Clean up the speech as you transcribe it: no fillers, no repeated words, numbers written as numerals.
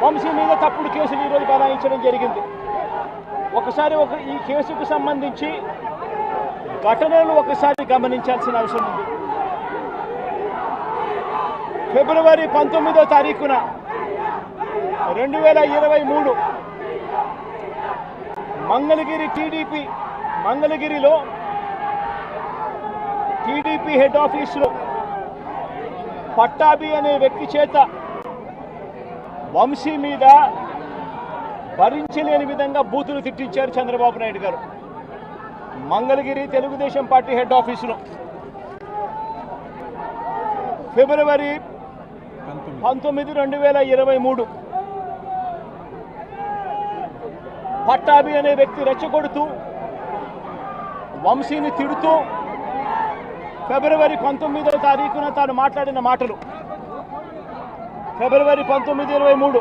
వంశీ మీద తప్పుడు కేసులు ఈరోజు బనాయించడం జరిగింది. ఒకసారి ఈ కేసుకు సంబంధించి ఘటనలు ఒకసారి గమనించాల్సిన అవసరం ఉంది. ఫిబ్రవరి 19వ తారీఖున 2023 మంగళగిరిలో టీడీపీ హెడ్ ఆఫీసులో పట్టాభి అనే వ్యక్తి చేత వంశీ మీద భరించలేని విధంగా బూతులు తిట్టించారు చంద్రబాబు నాయుడు గారు. మంగళగిరి తెలుగుదేశం పార్టీ హెడ్ ఆఫీసులో ఫిబ్రవరి 19, 2023 పట్టాభి అనే వ్యక్తి రెచ్చగొడుతూ వంశీని తిడుతూ ఫిబ్రవరి 19వ తారీఖున తాను మాట్లాడిన మాటలు. ఫిబ్రవరి 19, 23